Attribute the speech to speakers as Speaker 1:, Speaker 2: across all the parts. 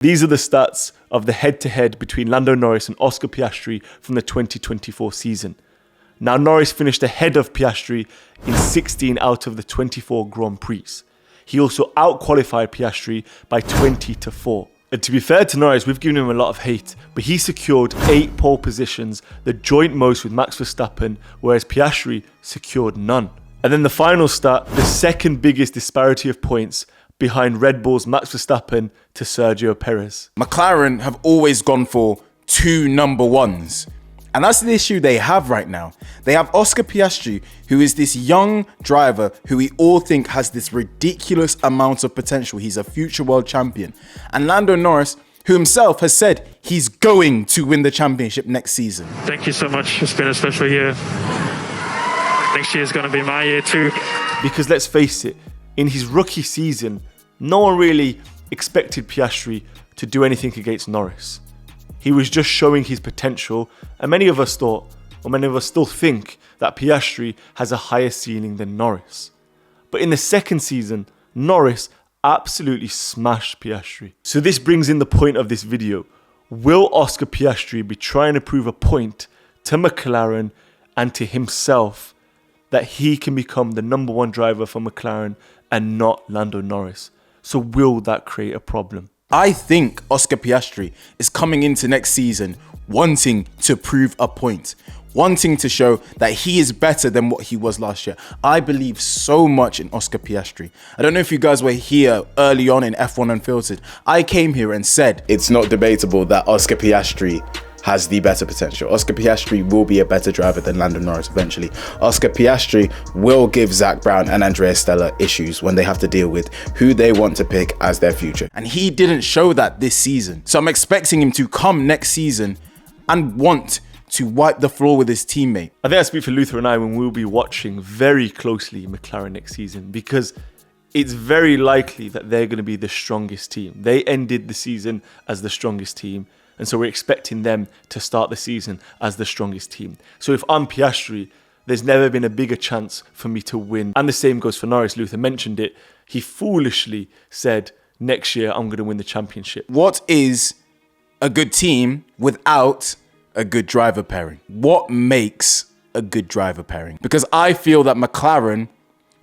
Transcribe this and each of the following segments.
Speaker 1: These are the stats of the head-to-head between Lando Norris and Oscar Piastri from the 2024 season. Now, Norris finished ahead of Piastri in 16 out of the 24 Grand Prix. He also out-qualified Piastri by 20-4. And to be fair to Norris, we've given him a lot of hate, but he secured 8 pole positions, the joint most with Max Verstappen, whereas Piastri secured none. And then the final stat, the second biggest disparity of points behind Red Bull's Max Verstappen to Sergio Perez.
Speaker 2: McLaren have always gone for 2 number 1s. And that's the issue they have right now. They have Oscar Piastri, who is this young driver who we all think has this ridiculous amount of potential. He's a future world champion. And Lando Norris, who himself has said he's going to win the championship next season.
Speaker 3: Thank you so much. It's been a special year. Next year is going to be my year too.
Speaker 1: Because let's face it, in his rookie season, no one really expected Piastri to do anything against Norris. He was just showing his potential, and many of us thought, or many of us still think, that Piastri has a higher ceiling than Norris. But in the second season, Norris absolutely smashed Piastri. So this brings in the point of this video. Will Oscar Piastri be trying to prove a point to McLaren and to himself that he can become the number 1 driver for McLaren and not Lando Norris? So will that create a problem?
Speaker 2: I think Oscar Piastri is coming into next season wanting to prove a point, wanting to show that he is better than what he was last year. I believe so much in Oscar Piastri. I don't know if you guys were here early on in F1 Unfiltered. I came here and said,
Speaker 4: it's not debatable that Oscar Piastri has the better potential. Oscar Piastri will be a better driver than Lando Norris eventually. Oscar Piastri will give Zach Brown and Andrea Stella issues when they have to deal with who they want to pick as their future.
Speaker 2: And he didn't show that this season. So I'm expecting him to come next season and want to wipe the floor with his teammate.
Speaker 1: I think I speak for Luther and I when we'll be watching very closely McLaren next season, because it's very likely that they're going to be the strongest team. They ended the season as the strongest team. And so we're expecting them to start the season as the strongest team. So if I'm Piastri, there's never been a bigger chance for me to win. And the same goes for Norris. Luther mentioned it. He foolishly said, next year, I'm going to win the championship.
Speaker 2: What is a good team without a good driver pairing? What makes a good driver pairing? Because I feel that McLaren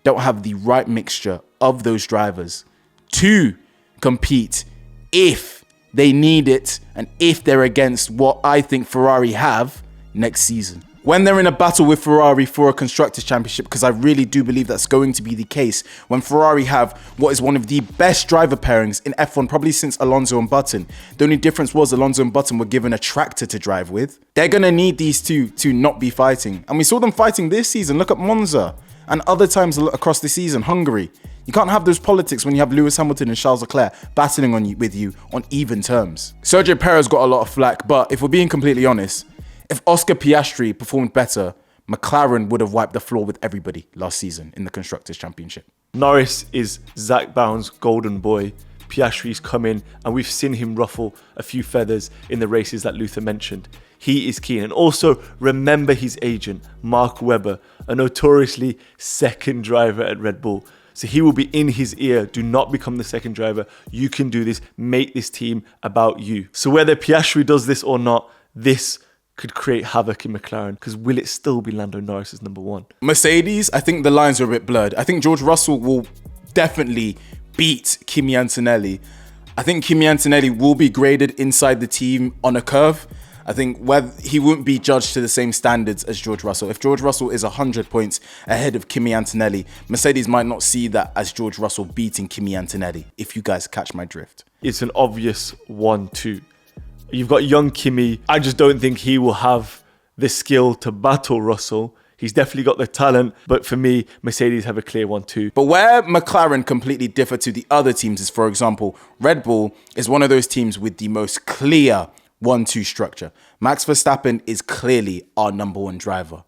Speaker 2: don't have the right mixture of those drivers to compete if they need it, and if they're against what I think Ferrari have next season. When they're in a battle with Ferrari for a Constructors' Championship, because I really do believe that's going to be the case, when Ferrari have what is one of the best driver pairings in F1 probably since Alonso and Button. The only difference was Alonso and Button were given a tractor to drive with. They're going to need these two to not be fighting. And we saw them fighting this season. Look at Monza. And other times across the season, Hungary. You can't have those politics when you have Lewis Hamilton and Charles Leclerc battling with you on even terms. Sergio Perez got a lot of flack, but if we're being completely honest, if Oscar Piastri performed better, McLaren would have wiped the floor with everybody last season in the Constructors' Championship.
Speaker 1: Norris is Zach Brown's golden boy. Piastri's come in, and we've seen him ruffle a few feathers in the races that Luther mentioned. He is keen. And also remember his agent, Mark Webber, a notoriously second driver at Red Bull. So he will be in his ear. Do not become the second driver. You can do this. Make this team about you. So whether Piastri does this or not, this could create havoc in McLaren, because will it still be Lando Norris as number 1?
Speaker 2: Mercedes, I think the lines are a bit blurred. I think George Russell will definitely beat Kimi Antonelli. I think Kimi Antonelli will be graded inside the team on a curve. I think whether he won't be judged to the same standards as George Russell. If George Russell is 100 points ahead of Kimi Antonelli, Mercedes might not see that as George Russell beating Kimi Antonelli, if you guys catch my drift.
Speaker 1: It's an obvious 1-2. You've got young Kimi. I just don't think he will have the skill to battle Russell. He's definitely got the talent, but for me, Mercedes have a clear 1-2.
Speaker 2: But where McLaren completely differ to the other teams is, for example, Red Bull is one of those teams with the most clear 1-2 structure. Max Verstappen is clearly our number 1 driver.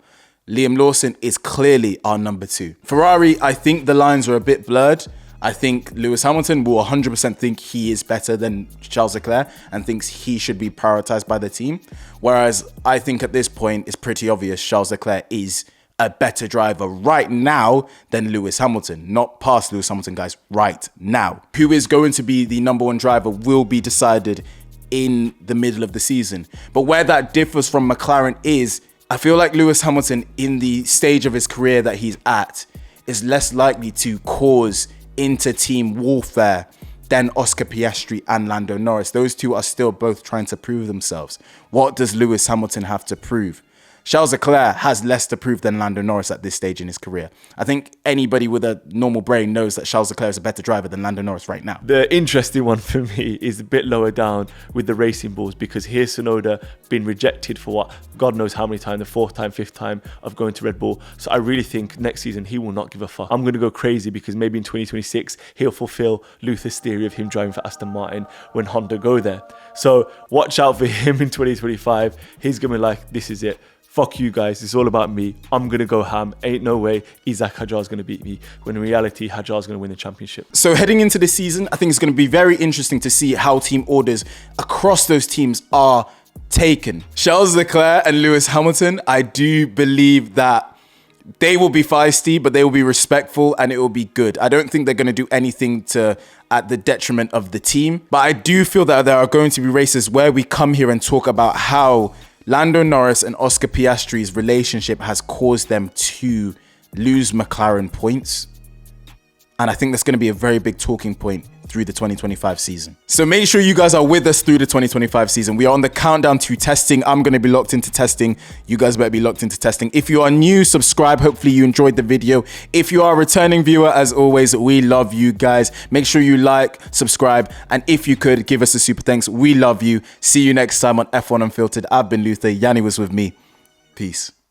Speaker 2: Liam Lawson is clearly our number 2. Ferrari, I think the lines are a bit blurred. I think Lewis Hamilton will 100% think he is better than Charles Leclerc and thinks he should be prioritized by the team. Whereas I think at this point it's pretty obvious Charles Leclerc is a better driver right now than Lewis Hamilton. Not past Lewis Hamilton, guys, right now. Who is going to be the number one driver will be decided in the middle of the season. But where that differs from McLaren is, I feel like Lewis Hamilton, in the stage of his career that he's at, is less likely to cause inter-team warfare than Oscar Piastri and Lando Norris. Those two are still both trying to prove themselves. What does Lewis Hamilton have to prove? Charles Leclerc has less to prove than Lando Norris at this stage in his career. I think anybody with a normal brain knows that Charles Leclerc is a better driver than Lando Norris right now.
Speaker 1: The interesting one for me is a bit lower down with the racing balls, because here's Tsunoda been rejected for what, God knows how many times, the fourth time, fifth time of going to Red Bull. So I really think next season he will not give a fuck. I'm going to go crazy because maybe in 2026 he'll fulfill Luther's theory of him driving for Aston Martin when Honda go there. So watch out for him in 2025. He's going to be like, this is it. Fuck you guys, it's all about me. I'm going to go ham. Ain't no way Isaac Hadjar's going to beat me. When in reality, Hadjar's going to win the championship.
Speaker 2: So heading into the season, I think it's going to be very interesting to see how team orders across those teams are taken. Charles Leclerc and Lewis Hamilton, I do believe that they will be feisty, but they will be respectful and it will be good. I don't think they're going to do anything at the detriment of the team. But I do feel that there are going to be races where we come here and talk about how Lando Norris and Oscar Piastri's relationship has caused them to lose McLaren points. And I think that's going to be a very big talking point through the 2025 season. So make sure you guys are with us through the 2025 season. We are on the countdown to testing. I'm going to be locked into testing. You guys better be locked into testing. If you are new, subscribe. Hopefully you enjoyed the video. If you are a returning viewer, as always, we love you guys. Make sure you like, subscribe, and if you could, give us a super thanks. We love you. See you next time on F1 Unfiltered. I've been Luther. Yanni was with me. Peace.